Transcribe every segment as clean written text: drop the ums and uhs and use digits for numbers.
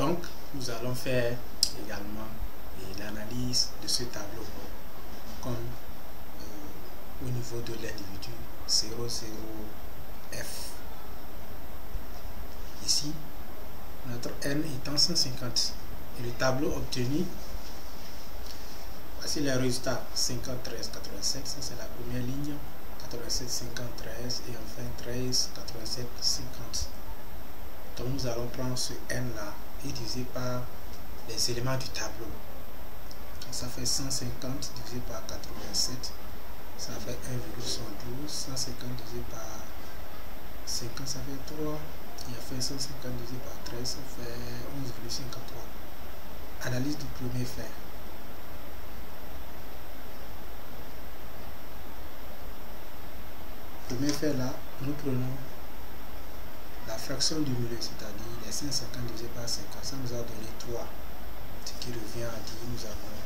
Donc, nous allons faire également l'analyse de ce tableau, comme au niveau de l'individu 00F. Ici, notre N étant 150. Et le tableau obtenu, voici les résultats. 50, 13, 87, ça c'est la première ligne. 87, 50, 13 et enfin 13, 87, 50. Donc nous allons prendre ce N là et diviser par les éléments du tableau. Donc, ça fait 150 divisé par 87, ça fait 1,112. 150 divisé par 50, ça fait 3. Et enfin 150 divisé par 13, ça fait 11,53. Analyse du premier fait. Premier fait là, nous prenons la fraction du milieu, c'est-à-dire les 150 divisé par 50, ça nous a donné 3. Ce qui revient à dire nous avons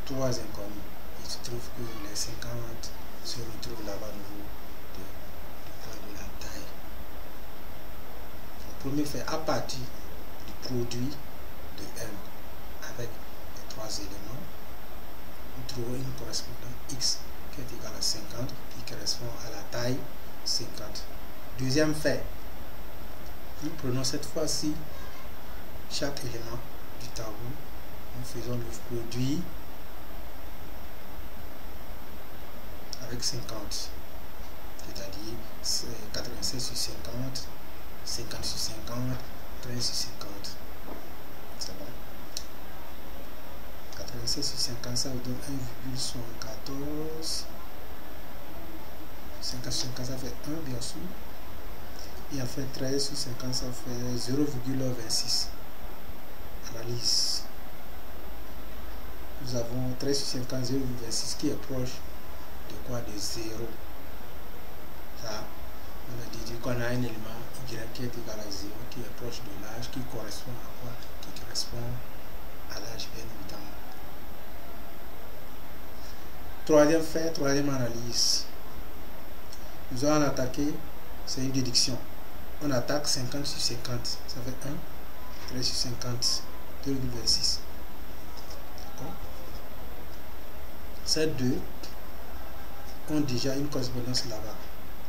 3 inconnus. Il se trouve que les 50 se retrouvent là-bas au niveau de la taille. Le premier fait, à partir du produit de M avec les 3 éléments, nous trouvons une correspondance X qui est égale à 50, qui correspond à la taille 50. Deuxième fait, nous prenons cette fois-ci chaque élément du tableau, nous faisons le produit avec 50, c'est-à-dire 87 sur 50, 50 sur 50, 13 sur 50. C'est bon. 87 sur 50, ça vous donne 1,74. 50 sur 50, ça fait 1 bien sûr. Et enfin 13 sur 50, ça fait 0,26. Analyse. Nous avons 13 sur 50, 0,26 qui est proche de quoi? De 0. Ça, on a dit qu'on a un élément Y qui est égal à 0, qui est proche de l'âge, qui correspond à quoi? Qui correspond à l'âge, bien évidemment. Troisième fait, troisième analyse. Nous allons attaquer, c'est une déduction. On attaque 50 sur 50, ça fait 1, 13 sur 50, 2,26. D'accord? Ces deux ont déjà une correspondance là-bas.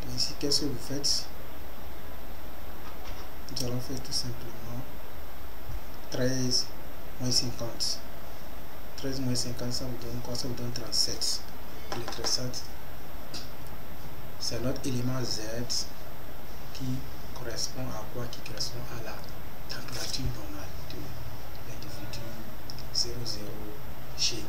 Donc ici, qu'est-ce que vous faites? Nous allons faire tout simplement 13 moins 50. 13 moins 50, ça vous donne quoi? Ça vous donne 37. Et le 37, c'est notre élément Z qui correspond à quoi? Qui correspond à la température normale de l'individu 00G.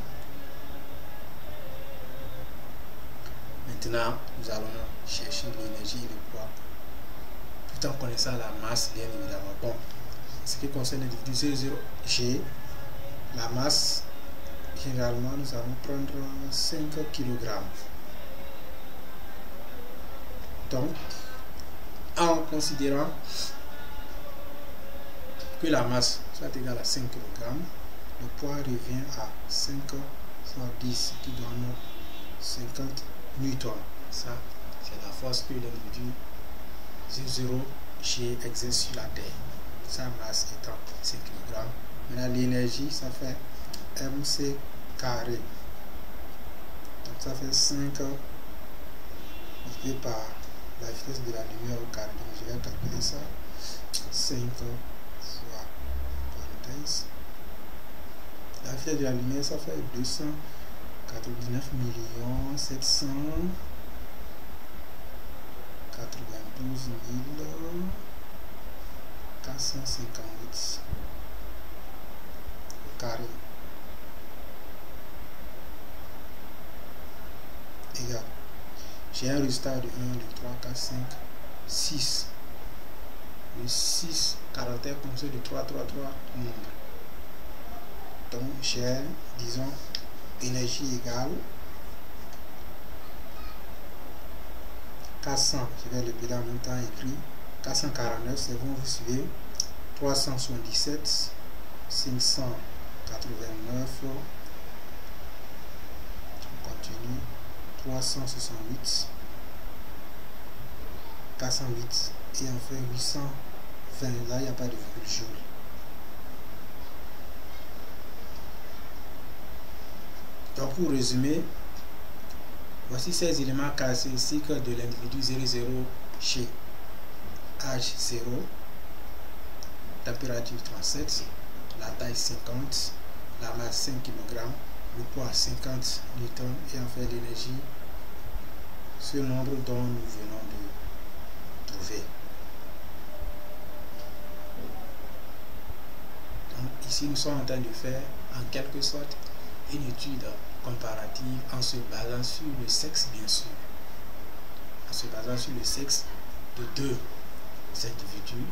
Maintenant, nous allons chercher l'énergie et le poids, tout en connaissant la masse, bien évidemment. Bon, ce qui concerne l'individu 00G, la masse, généralement, nous allons prendre 5 kg. Donc, en considérant que la masse soit égale à 5 kg, le poids revient à 5 fois 10, qui donne 50 newtons. Ça, c'est la force que l'individu 00G exerce sur la Terre. Sa masse étant 5 kg. Maintenant, l'énergie, ça fait mc carré. Donc, ça fait 5 divisé par la vitesse de la lumière au carré. Donc, je vais calculer ça. 5 fois parenthèse. La vitesse de la lumière, ça fait 299 792 458 au carré égal. J'ai un résultat de 1, 2, 3, 4, 5, 6. Le 6 caractère composé de 3, 3, 3 nombres. Donc j'ai, disons, énergie égale 400, je vais le péder en même temps écrit 449, c'est bon, vous suivez, 377, 589, on continue, 368, 408 et enfin 820, là il n'y a pas de virgule joule. Donc pour résumer, voici ces éléments caractéristiques de l'individu 00 chez H0, température 37, la taille 50, la masse 5 kg, le poids 50 N et en fait l'énergie, ce nombre dont nous venons de trouver. Donc ici nous sommes en train de faire en quelque sorte une étude comparative en se basant sur le sexe, bien sûr, en se basant sur le sexe de deux individus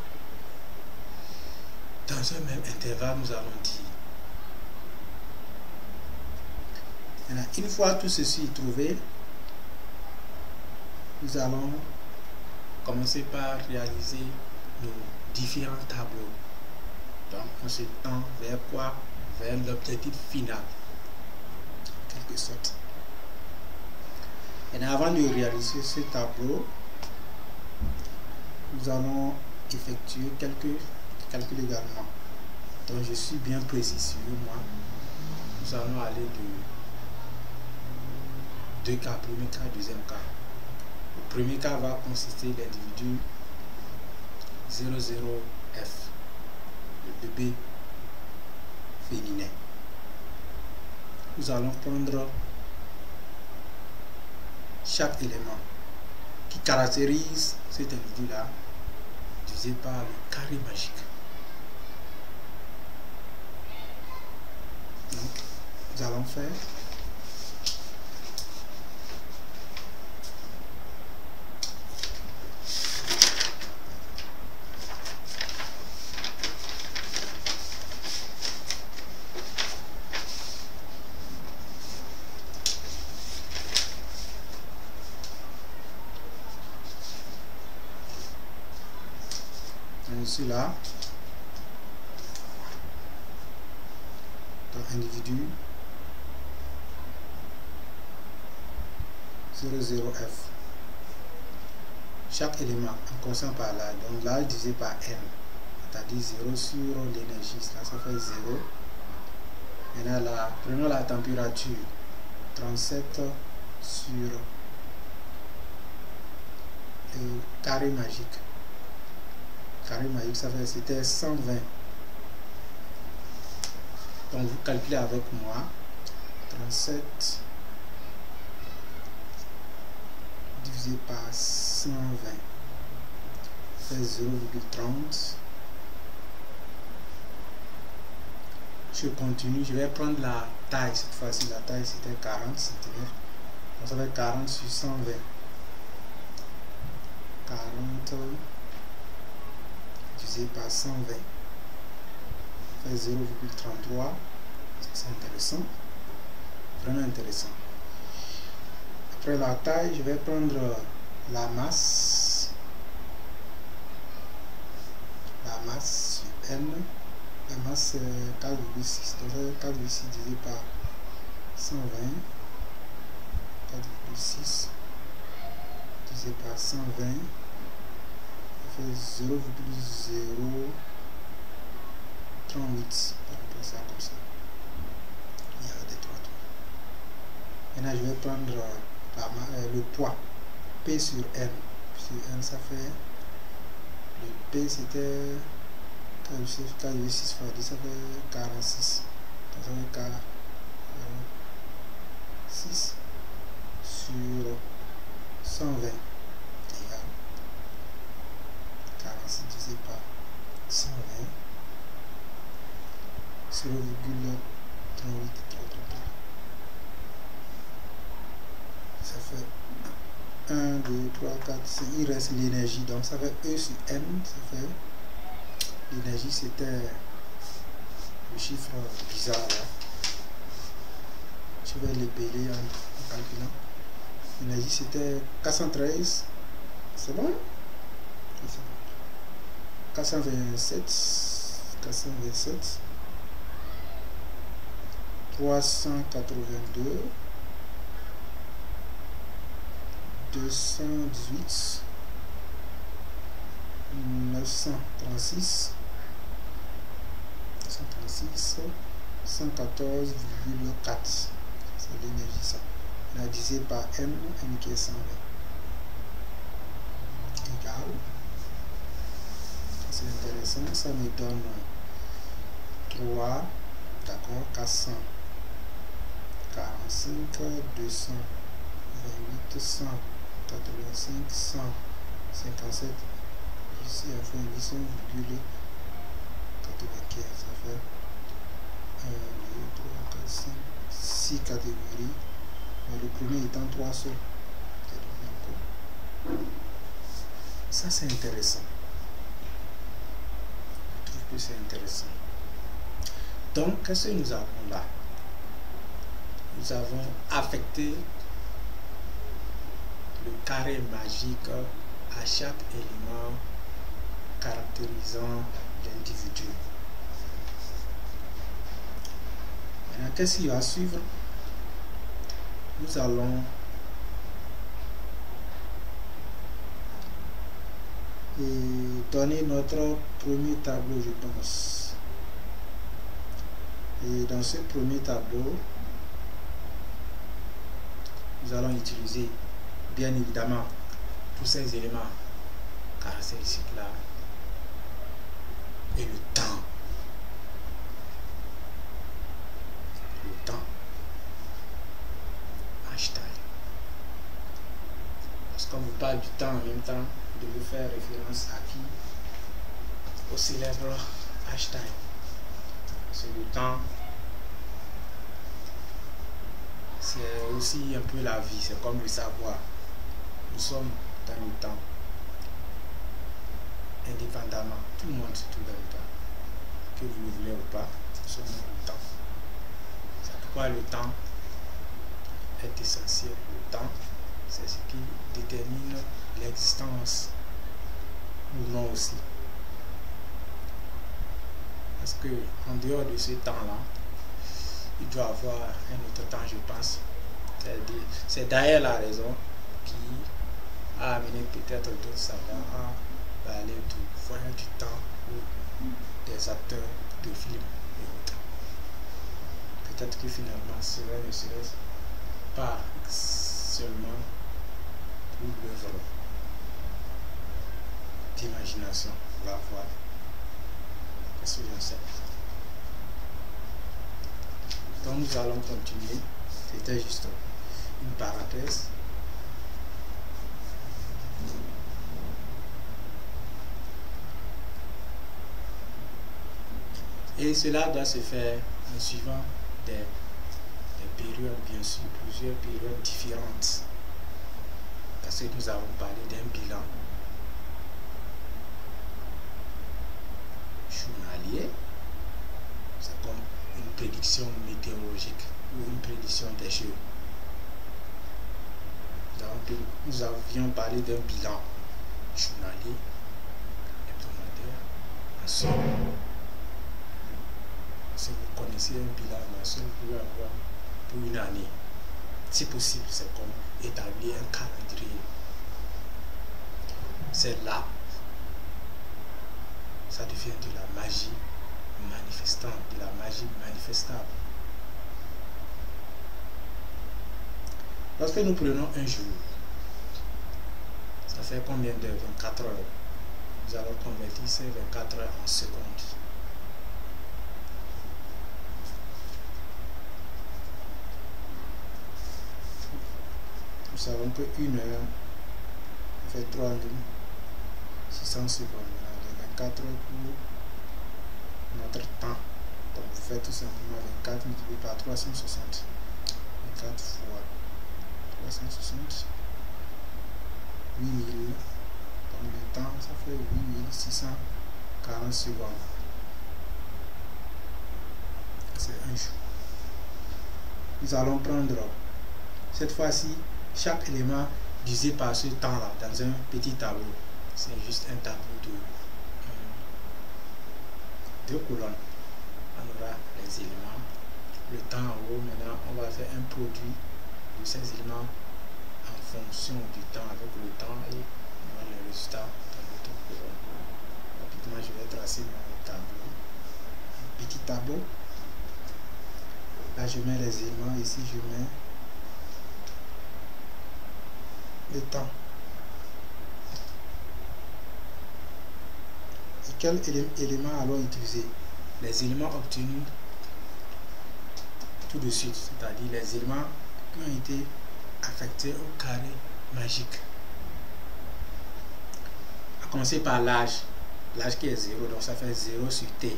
dans un même intervalle, nous allons dire. Maintenant, une fois tout ceci trouvé, nous allons commencer par réaliser nos différents tableaux. Donc on se tend vers quoi? Vers l'objectif final, en quelque sorte. Et avant de réaliser ce tableau, nous allons effectuer quelques calculs également. Donc je suis bien précis sur moi. Nous allons aller de deux cas, premier cas, deuxième cas. Le premier cas va consister l'individu 00F, le bébé féminin. Nous allons prendre chaque élément qui caractérise cet individu-là, divisé par le carré magique. Donc, nous allons faire là, donc individu 00F. Chaque élément en commençant par là, donc là divisé par n, c'est-à-dire 0 sur l'énergie, ça fait 0. Maintenant là, prenons la température 37 sur le carré magique. Carré magique, ça fait, c'était 120. Donc vous calculez avec moi 37 divisé par 120 fait 0,30. Je continue, je vais prendre la taille cette fois-ci. La taille c'était 40 cm. Donc ça fait 40 sur 120. 40 divisé par 120 fait 0,33. C'est intéressant, vraiment intéressant. Après la taille, je vais prendre la masse sur n. La masse c'est 4,6, donc 4,6 divisé par 120, 4,6 divisé par 120 fait 0,038. On peut ça comme ça. Il y a des 3 tours. Maintenant je vais prendre le poids P sur N. Sur N ça fait, le P c'était 4,6 fois 10, ça fait 46. Donc ça fait 6 sur 120 égale 46 divisé par 120, 0,38. Ça fait 1, 2, 3, 4, 5. Il reste l'énergie, donc ça fait E sur N. Ça fait l'énergie, c'était le chiffre bizarre là. Je vais l'épeler en calculant. L'énergie c'était 413. C'est bon? 427, 382, 218, 936, 114,4. Ça de l'énergie, ça. On a divisé par M ou M qui est 120. Égal. C'est intéressant. Ça me donne 3, d'accord, 445, 228, 185, 157. Ici, enfin, 8,95. Ça fait 1, 2, 3, 4, 5, 6 catégories. Mais le premier étant 3 seuls. Ça, c'est intéressant. Je trouve que c'est intéressant. Donc, qu'est-ce que nous avons là? Nous avons affecté le carré magique à chaque élément caractérisant l'individu. Maintenant, qu'est-ce qui va suivre? Nous allons donner notre premier tableau, je pense. Et dans ce premier tableau, nous allons utiliser bien évidemment tous ces éléments caractéristiques là et le temps. Le temps. Einstein. Parce qu'on vous parle du temps en même temps, de vous faire référence à qui? Au célèbre Einstein. C'est le temps. C'est aussi un peu la vie, c'est comme le savoir. Nous sommes dans le temps. Indépendamment. Tout le monde se trouve dans le temps. Que vous le voulez ou pas, nous sommes dans le temps. C'est pourquoi le temps est essentiel. Le temps, c'est ce qui détermine l'existence ou non aussi. Parce que en dehors de ce temps-là, il doit avoir un autre temps, je pense. C'est d'ailleurs la raison qui a amené peut-être d'autres savants à parler du voyage du temps ou des acteurs de films et autres. Peut-être que finalement, cela ne serait pas seulement pour l'œuvre d'imagination. On va voir. Qu'est-ce que j'en sais? Donc nous allons continuer. C'était juste une parenthèse. Et cela doit se faire en suivant des périodes, bien sûr, plusieurs périodes différentes. Parce que nous avons parlé d'un bilan journalier. C'est comme une prédiction météorologique ou une prédiction des jeux. Nous avions parlé d'un bilan journalier, hebdomadaire, mensuel. Si vous connaissez un bilan mensuel, vous pouvez avoir pour une année. Si possible, c'est comme établir un calendrier. C'est là, ça devient de la magie manifestante, de la magie manifestable. Lorsque nous prenons un jour, ça fait combien d'heures? 24 heures. Nous allons convertir ces 24 heures en secondes. Nous savons que 1 heure fait 3600 secondes. Les 24 heures pour notre temps. Donc vous faites tout simplement 24 multiplié par 360. 24 fois 360. 8000. Donc le temps, ça fait 8640 secondes. C'est un jour. Nous allons prendre cette fois-ci chaque élément divisé par ce temps-là dans un petit tableau. C'est juste un tableau de 2 colonnes. On aura les éléments, le temps en haut. Maintenant, on va faire un produit de ces éléments en fonction du temps avec le temps et on aura le résultat dans l'autre colonne. Rapidement, je vais tracer mon tableau. Un petit tableau. Là, je mets les éléments. Ici, je mets le temps. Et quels éléments allons utiliser? Les éléments obtenus tout de suite, c'est-à-dire les éléments qui ont été affectés au carré magique. À commencer par l'âge. L'âge qui est 0, donc ça fait 0 sur T.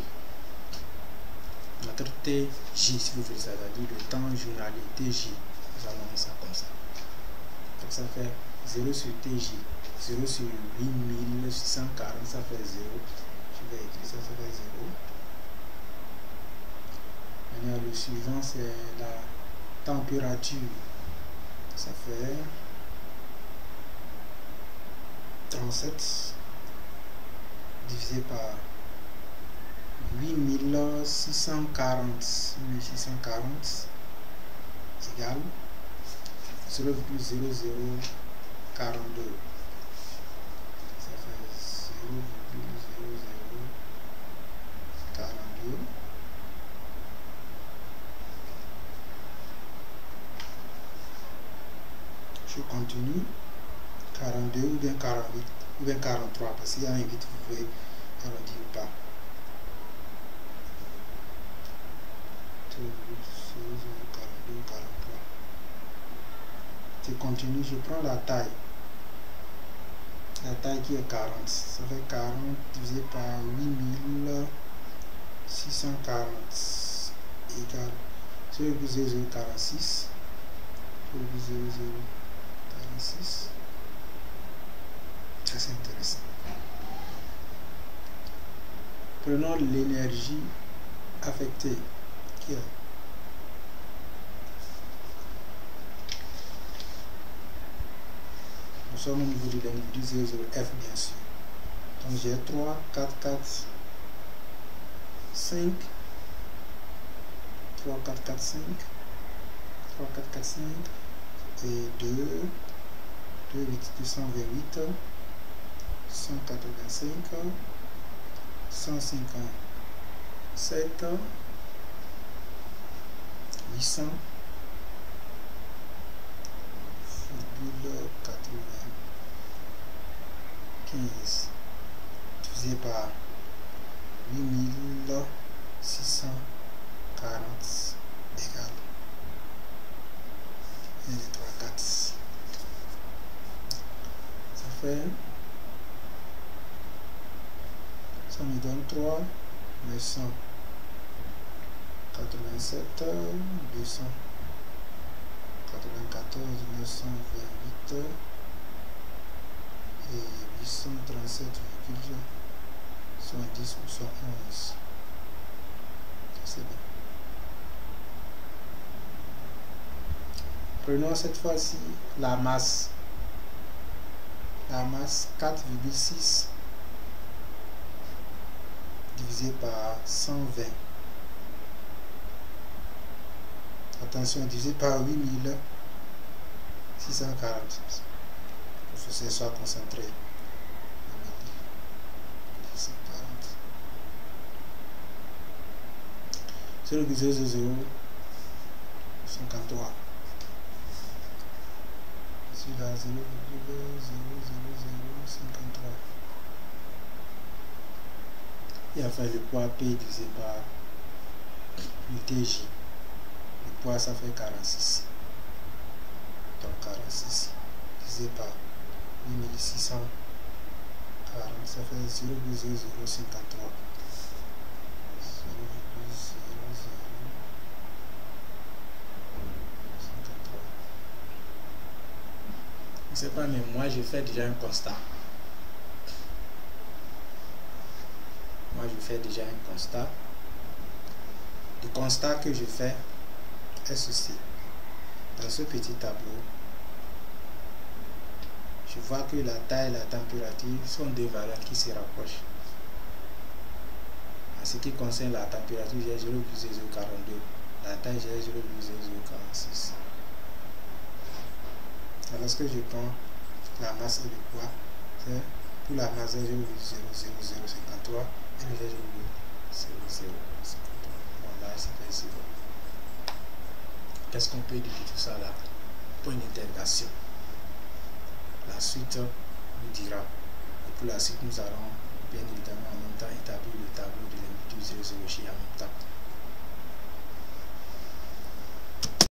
Notre TJ, si vous voulez, c'est-à-dire le temps journalier, TJ. Nous allons mettre ça comme ça. Donc ça fait 0 sur TJ. 0 sur 8640, ça fait 0. Je vais écrire ça, ça fait 0. Maintenant, le suivant, c'est la température. Ça fait 37 divisé par 8640 égale 0,0042. Ça fait 0,0042. Je continue. 42 ou bien 48 ou bien 43 parce qu'il y a un 8, vous pouvez arrondir ou pas. 42, 43. Je continue, je prends la taille. La taille qui est 40. Ça fait 40 divisé par 8640 égale 0,0046. 0,0046. Ça c'est intéressant. Prenons l'énergie affectée qui est nous sommes au niveau de l'individu 0,0 F bien sûr. Donc j'ai 3, 4, 4, 5, 3, 4, 4, 5, 3, 4, 4, 5 et 2, 2, 8, 228, 185, 157, 800, 15 divisé par 8640 égale 1, 2, 3, 4. Ça fait, ça me donne 3, 987, 294, 928 et 837,70 ou 111. C'est bien. Prenons cette fois-ci la masse. La masse 4,6 divisé par 120. Attention, divisé par 8640. Le professeur soit concentré. 0,0053. Ici là 0,00053. Et enfin le poids P divisé par le TJ. Le poids ça fait 46. Donc 46 divisé par 8640, ça fait 0,0053. Je ne sais pas, mais moi je fais déjà un constat. Le constat que je fais est ceci. Dans ce petit tableau, je vois que la taille et la température sont deux valeurs qui se rapprochent. En ce qui concerne la température, j'ai 0,042. La taille, j'ai 0,046. Lorsque je prends la masse et le poids, c'est pour la masse 0,00053 et le 0,0053. Bon, là, ça fait 0. Qu'est-ce qu'on peut dire de tout ça là? Point d'interrogation. La suite nous dira. Et pour la suite, nous allons bien évidemment en même temps établir le tableau